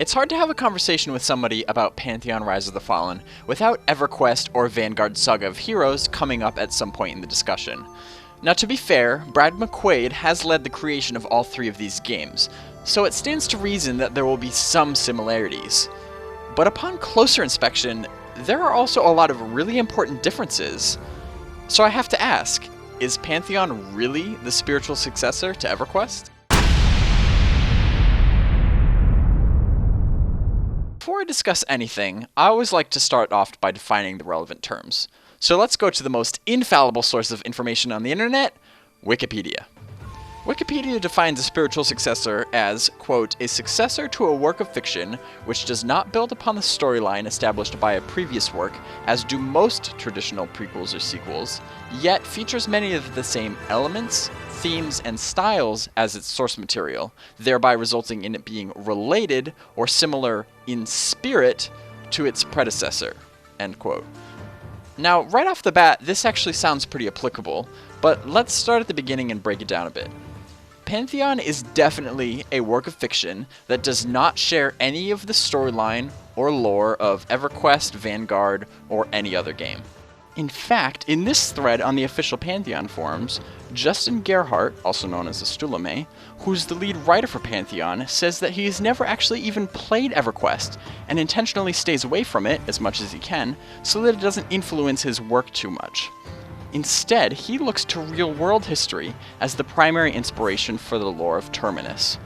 It's hard to have a conversation with somebody about Pantheon Rise of the Fallen without EverQuest or Vanguard Saga of Heroes coming up at some point in the discussion. Now, to be fair, Brad McQuaid has led the creation of all three of these games, so it stands to reason that there will be some similarities. But upon closer inspection, there are also a lot of really important differences. So I have to ask, is Pantheon really the spiritual successor to EverQuest? Before I discuss anything, I always like to start off by defining the relevant terms. So let's go to the most infallible source of information on the internet, Wikipedia. Wikipedia defines a spiritual successor as, quote, a successor to a work of fiction which does not build upon the storyline established by a previous work, as do most traditional prequels or sequels, yet features many of the same elements, themes, and styles as its source material, thereby resulting in it being related or similar in spirit to its predecessor, end quote. Now, right off the bat, this actually sounds pretty applicable, but let's start at the beginning and break it down a bit. Pantheon is definitely a work of fiction that does not share any of the storyline or lore of EverQuest, Vanguard, or any other game. In fact, in this thread on the official Pantheon forums, Justin Gerhardt, also known as Astulame, who's the lead writer for Pantheon, says that he has never actually even played EverQuest, and intentionally stays away from it as much as he can, so that it doesn't influence his work too much. Instead, he looks to real-world history as the primary inspiration for the lore of Terminus.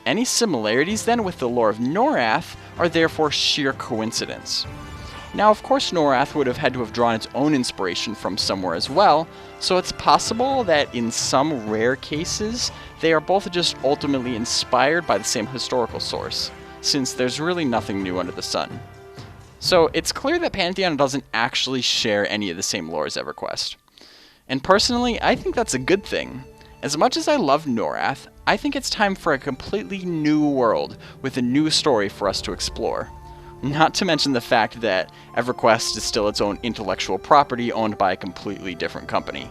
Any similarities then with the lore of Norath are therefore sheer coincidence. Now, of course, Norath would have had to have drawn its own inspiration from somewhere as well, so it's possible that in some rare cases, they are both just ultimately inspired by the same historical source, since there's really nothing new under the sun. So it's clear that Pantheon doesn't actually share any of the same lore as EverQuest. And personally, I think that's a good thing. As much as I love Norath, I think it's time for a completely new world with a new story for us to explore. Not to mention the fact that EverQuest is still its own intellectual property owned by a completely different company.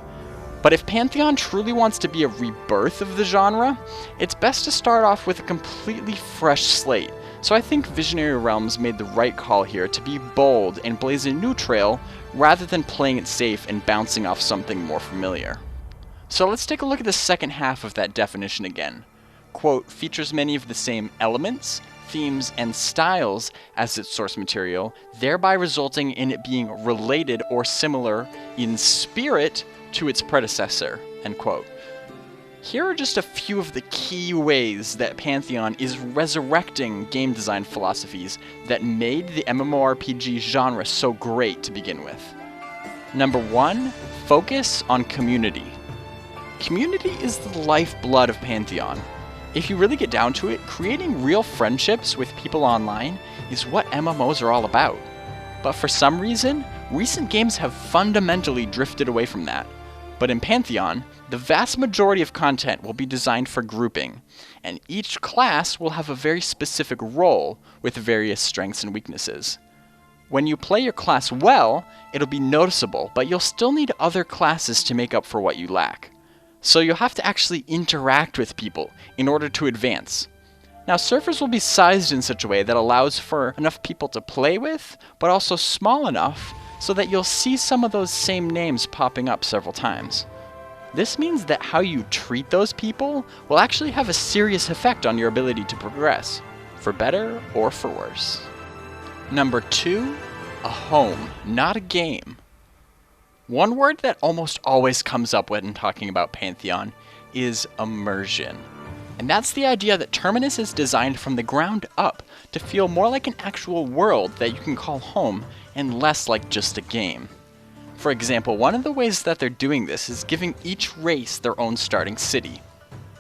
But if Pantheon truly wants to be a rebirth of the genre, it's best to start off with a completely fresh slate. So I think Visionary Realms made the right call here to be bold and blaze a new trail rather than playing it safe and bouncing off something more familiar. So let's take a look at the second half of that definition again. Quote, features many of the same elements, themes, and styles as its source material, thereby resulting in it being related or similar in spirit to its predecessor, end quote. Here are just a few of the key ways that Pantheon is resurrecting game design philosophies that made the MMORPG genre so great to begin with. Number 1, focus on community. Community is the lifeblood of Pantheon. If you really get down to it, creating real friendships with people online is what MMOs are all about. But for some reason, recent games have fundamentally drifted away from that. But in Pantheon, the vast majority of content will be designed for grouping, and each class will have a very specific role with various strengths and weaknesses. When you play your class well, it'll be noticeable, but you'll still need other classes to make up for what you lack. So you'll have to actually interact with people in order to advance. Now, servers will be sized in such a way that allows for enough people to play with, but also small enough so that you'll see some of those same names popping up several times. This means that how you treat those people will actually have a serious effect on your ability to progress, for better or for worse. Number 2, a home, not a game. One word that almost always comes up when talking about Pantheon is immersion. And that's the idea that Terminus is designed from the ground up to feel more like an actual world that you can call home and less like just a game. For example, one of the ways that they're doing this is giving each race their own starting city.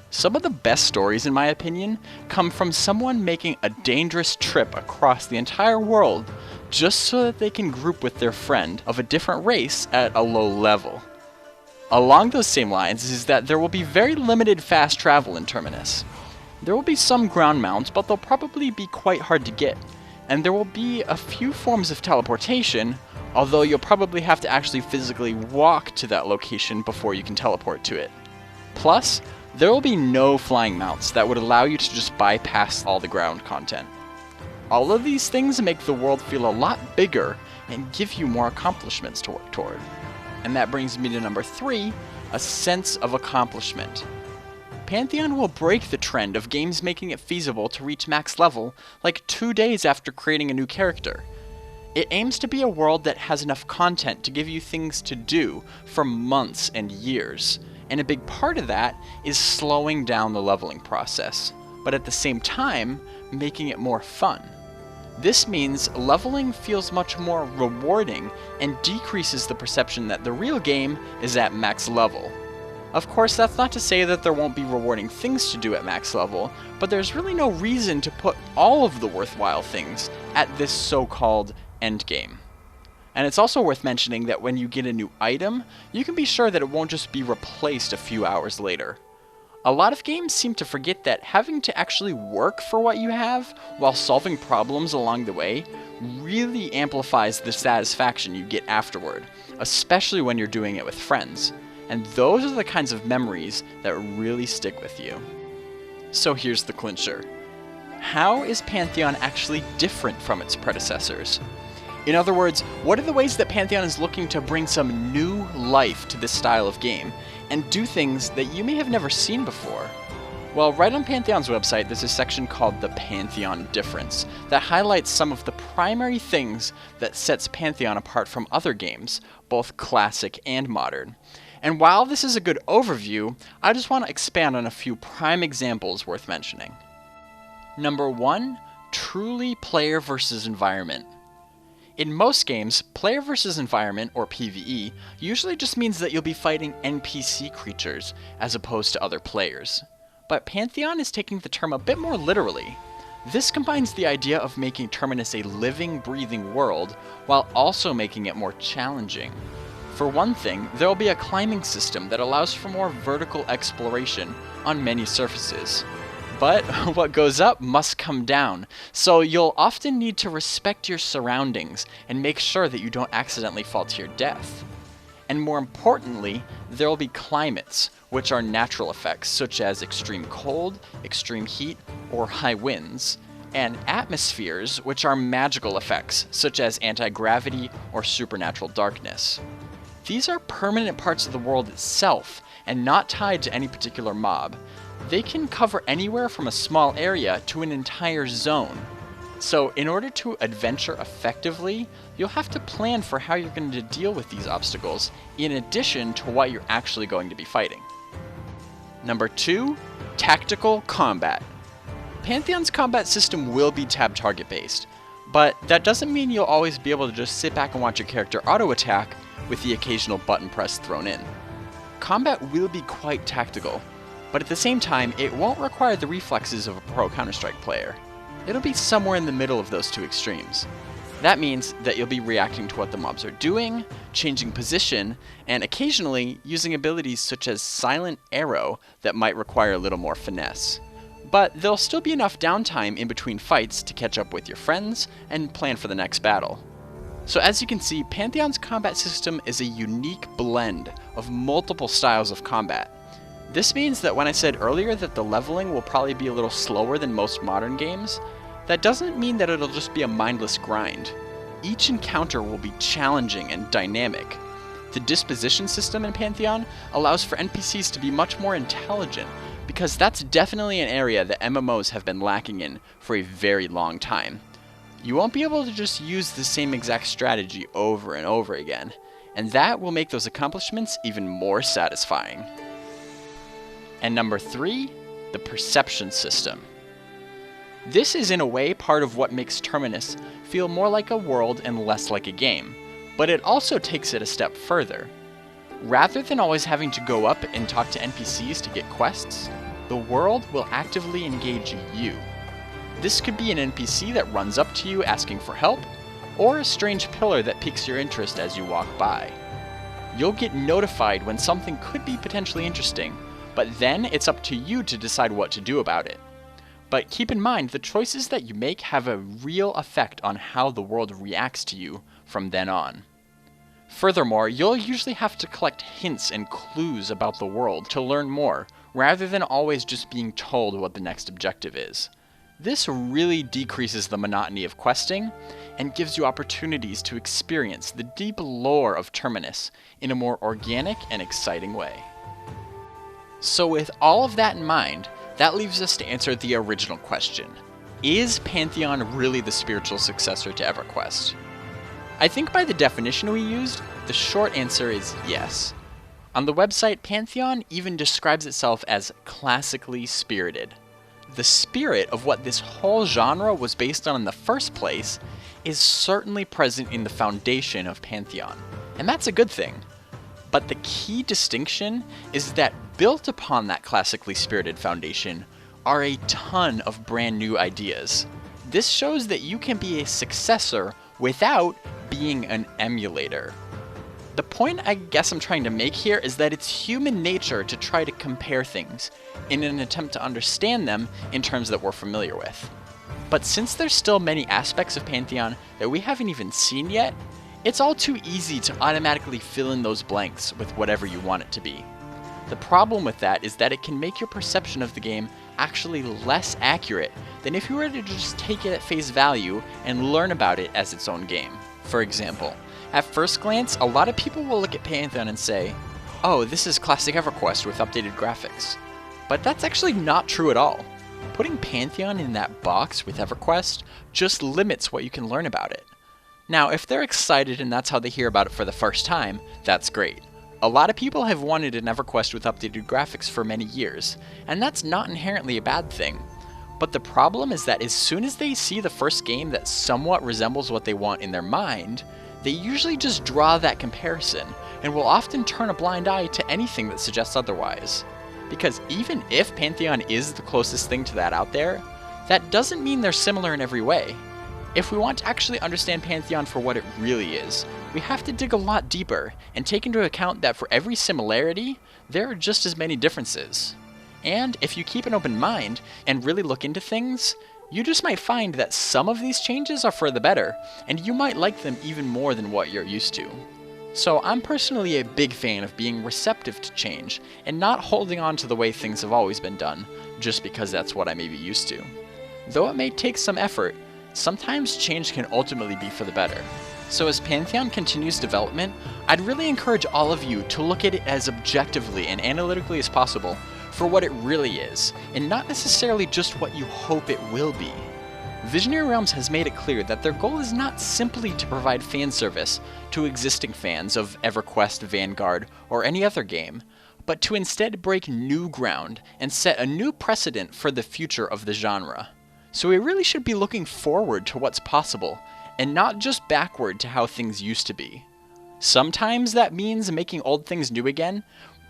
Some of the best stories, in my opinion, come from someone making a dangerous trip across the entire world just so that they can group with their friend of a different race at a low level. Along those same lines is that there will be very limited fast travel in Terminus. There will be some ground mounts, but they'll probably be quite hard to get, and there will be a few forms of teleportation, although you'll probably have to actually physically walk to that location before you can teleport to it. Plus, there will be no flying mounts that would allow you to just bypass all the ground content. All of these things make the world feel a lot bigger and give you more accomplishments to work toward. And that brings me to number 3, a sense of accomplishment. Pantheon will break the trend of games making it feasible to reach max level like 2 days after creating a new character. It aims to be a world that has enough content to give you things to do for months and years, and a big part of that is slowing down the leveling process, but at the same time, making it more fun. This means leveling feels much more rewarding and decreases the perception that the real game is at max level. Of course, that's not to say that there won't be rewarding things to do at max level, but there's really no reason to put all of the worthwhile things at this so-called endgame. And it's also worth mentioning that when you get a new item, you can be sure that it won't just be replaced a few hours later. A lot of games seem to forget that having to actually work for what you have while solving problems along the way really amplifies the satisfaction you get afterward, especially when you're doing it with friends. And those are the kinds of memories that really stick with you. So here's the clincher. How is Pantheon actually different from its predecessors? In other words, what are the ways that Pantheon is looking to bring some new life to this style of game, and do things that you may have never seen before? Well, right on Pantheon's website, there's a section called the Pantheon Difference that highlights some of the primary things that sets Pantheon apart from other games, both classic and modern. And while this is a good overview, I just want to expand on a few prime examples worth mentioning. Number 1, truly player versus environment. In most games, player versus environment, or PvE, usually just means that you'll be fighting NPC creatures as opposed to other players. But Pantheon is taking the term a bit more literally. This combines the idea of making Terminus a living, breathing world, while also making it more challenging. For one thing, there will be a climbing system that allows for more vertical exploration on many surfaces. But what goes up must come down, so you'll often need to respect your surroundings and make sure that you don't accidentally fall to your death. And more importantly, there will be climates, which are natural effects such as extreme cold, extreme heat, or high winds, and atmospheres, which are magical effects such as anti-gravity or supernatural darkness. These are permanent parts of the world itself and not tied to any particular mob. They can cover anywhere from a small area to an entire zone. So in order to adventure effectively, you'll have to plan for how you're going to deal with these obstacles in addition to what you're actually going to be fighting. Number 2, tactical combat. Pantheon's combat system will be tab target based, but that doesn't mean you'll always be able to just sit back and watch your character auto-attack with the occasional button press thrown in. Combat will be quite tactical, but at the same time, it won't require the reflexes of a pro Counter-Strike player. It'll be somewhere in the middle of those two extremes. That means that you'll be reacting to what the mobs are doing, changing position, and occasionally using abilities such as Silent Arrow that might require a little more finesse. But there'll still be enough downtime in between fights to catch up with your friends and plan for the next battle. So as you can see, Pantheon's combat system is a unique blend of multiple styles of combat. This means that when I said earlier that the leveling will probably be a little slower than most modern games, that doesn't mean that it'll just be a mindless grind. Each encounter will be challenging and dynamic. The disposition system in Pantheon allows for NPCs to be much more intelligent, because that's definitely an area that MMOs have been lacking in for a very long time. You won't be able to just use the same exact strategy over and over again, and that will make those accomplishments even more satisfying. And number 3, the perception system. This is in a way part of what makes Terminus feel more like a world and less like a game, but it also takes it a step further. Rather than always having to go up and talk to NPCs to get quests, the world will actively engage you. This could be an NPC that runs up to you asking for help, or a strange pillar that piques your interest as you walk by. You'll get notified when something could be potentially interesting, but then it's up to you to decide what to do about it. But keep in mind, the choices that you make have a real effect on how the world reacts to you from then on. Furthermore, you'll usually have to collect hints and clues about the world to learn more, rather than always just being told what the next objective is. This really decreases the monotony of questing and gives you opportunities to experience the deep lore of Terminus in a more organic and exciting way. So with all of that in mind, that leaves us to answer the original question. Is Pantheon really the spiritual successor to EverQuest? I think by the definition we used, the short answer is yes. On the website, Pantheon even describes itself as classically spirited. The spirit of what this whole genre was based on in the first place is certainly present in the foundation of Pantheon, and that's a good thing. But the key distinction is that built upon that classically spirited foundation are a ton of brand new ideas. This shows that you can be a successor without being an emulator. The point I guess I'm trying to make here is that it's human nature to try to compare things in an attempt to understand them in terms that we're familiar with. But since there's still many aspects of Pantheon that we haven't even seen yet, it's all too easy to automatically fill in those blanks with whatever you want it to be. The problem with that is that it can make your perception of the game actually less accurate than if you were to just take it at face value and learn about it as its own game. For example, at first glance, a lot of people will look at Pantheon and say, oh, this is classic EverQuest with updated graphics. But that's actually not true at all. Putting Pantheon in that box with EverQuest just limits what you can learn about it. Now, if they're excited and that's how they hear about it for the first time, that's great. A lot of people have wanted an EverQuest with updated graphics for many years, and that's not inherently a bad thing. But the problem is that as soon as they see the first game that somewhat resembles what they want in their mind, they usually just draw that comparison, and will often turn a blind eye to anything that suggests otherwise. Because even if Pantheon is the closest thing to that out there, that doesn't mean they're similar in every way. If we want to actually understand Pantheon for what it really is, we have to dig a lot deeper and take into account that for every similarity, there are just as many differences. And if you keep an open mind and really look into things, you just might find that some of these changes are for the better, and you might like them even more than what you're used to. So I'm personally a big fan of being receptive to change and not holding on to the way things have always been done, just because that's what I may be used to. Though it may take some effort, sometimes change can ultimately be for the better. So as Pantheon continues development, I'd really encourage all of you to look at it as objectively and analytically as possible for what it really is, and not necessarily just what you hope it will be. Visionary Realms has made it clear that their goal is not simply to provide fan service to existing fans of EverQuest, Vanguard, or any other game, but to instead break new ground and set a new precedent for the future of the genre. So we really should be looking forward to what's possible, and not just backward to how things used to be. Sometimes that means making old things new again,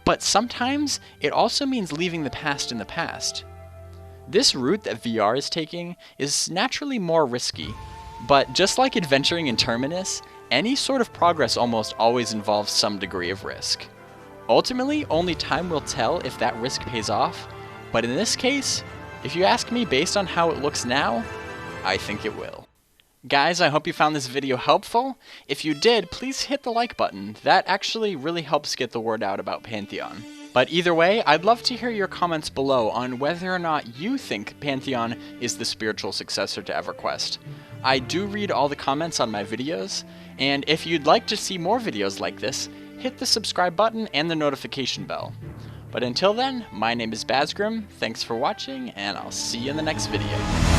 but sometimes it also means leaving the past in the past. This route that VR is taking is naturally more risky, but just like adventuring in Terminus, any sort of progress almost always involves some degree of risk. Ultimately, only time will tell if that risk pays off, but in this case, if you ask me based on how it looks now, I think it will. Guys, I hope you found this video helpful. If you did, please hit the like button. That actually really helps get the word out about Pantheon. But either way, I'd love to hear your comments below on whether or not you think Pantheon is the spiritual successor to EverQuest. I do read all the comments on my videos, and if you'd like to see more videos like this, hit the subscribe button and the notification bell. But until then, my name is Bazgrim, thanks for watching, and I'll see you in the next video.